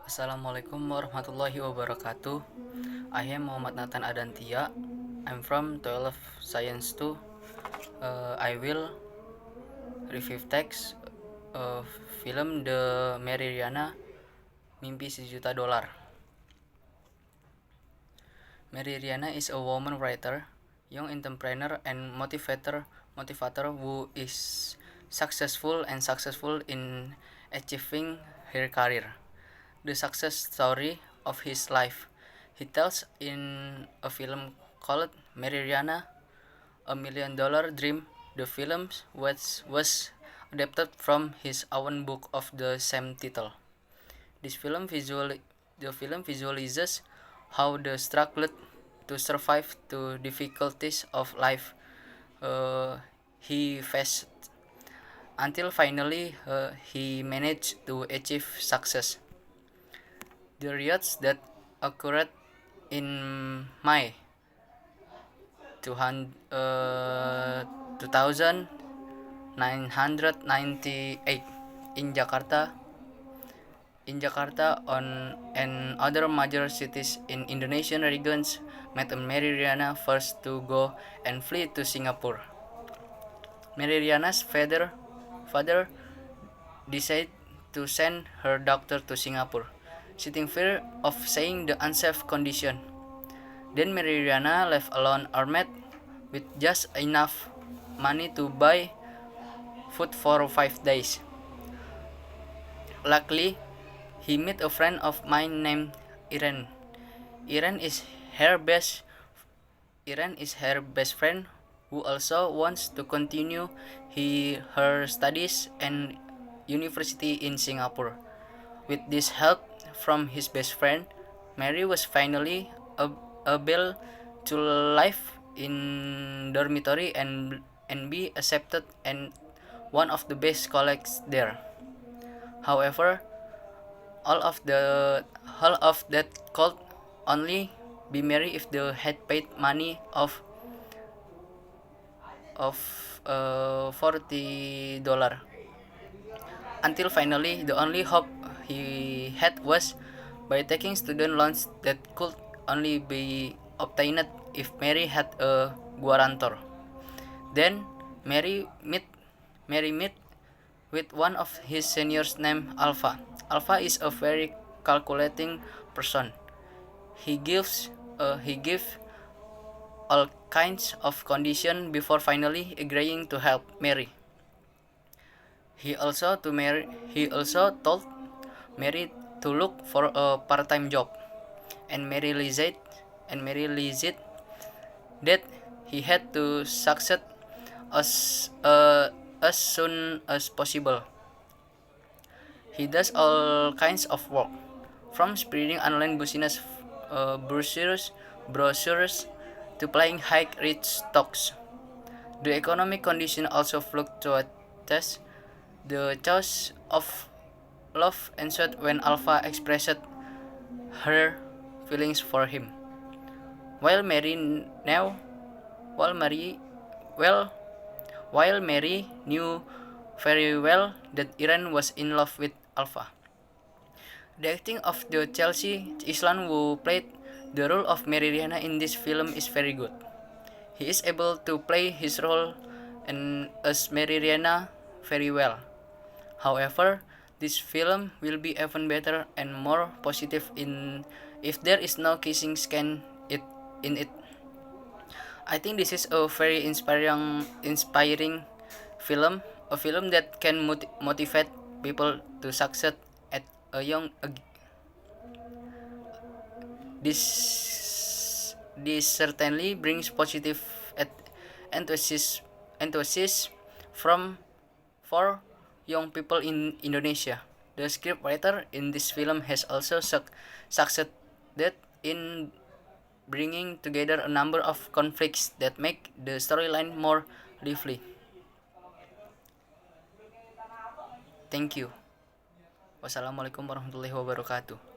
Assalamualaikum warahmatullahi wabarakatuh. I am Muhammad Nathan Adantia. I'm from 12 Science 2. I will review text film The Mary Riana Mimpi Sejuta Dolar. Mary Riana is a woman writer, young entrepreneur and motivator who is successful in achieving her career. The success story of his life. He tells in a film called Mary Riana, $1 Million Dream. The film was adapted from his own book of the same title. The film visualizes how the struggle to survive the difficulties of life he faced until finally he managed to achieve success. The riots that occurred in May 2998 in Jakarta on and other major cities in Indonesian regions made Mary Riana first to go and flee to Singapore. Mary Riana's father decided to send her daughter to Singapore, citing fear of seeing the unsafe condition. Then Mary Riana left alone armed with just enough money to buy food for 5 days. Luckily, he met a friend of mine named Irene. Irene is her best friend who also wants to continue her studies and university in Singapore. With this help from his best friend, Mary was finally able to live in dormitory and be accepted and one of the best colleagues there. However, all of that could only be Mary if they had paid money of $40. Until finally, the only hope he had was by taking student loans that could only be obtained if Mary had a guarantor. Then Mary met with one of his seniors named Alpha. Alpha is a very calculating person. He gives all kinds of conditions before finally agreeing to help Mary. He also told Mary to look for a part-time job, and Mary realized that he had to succeed as soon as possible. He does all kinds of work, from spreading online business brochures to playing high-risk stocks. The economic condition also fluctuates. The choice of love ensued when Alpha expressed her feelings for him. While Mary knew very well that Irene was in love with Alpha. The acting of the Chelsea Islan who played the role of Mary Riana in this film is very good. He is able to play his role as Mary Riana very well. However, this film will be even better and more positive if there is no kissing scene in it. I think this is a very inspiring film, a film that can motivate people to succeed at a young age. This certainly brings positive enthusiasm for young people in Indonesia. The scriptwriter in this film has also succeeded in bringing together a number of conflicts that make the storyline more lively. Thank you. Wassalamualaikum warahmatullahi wabarakatuh.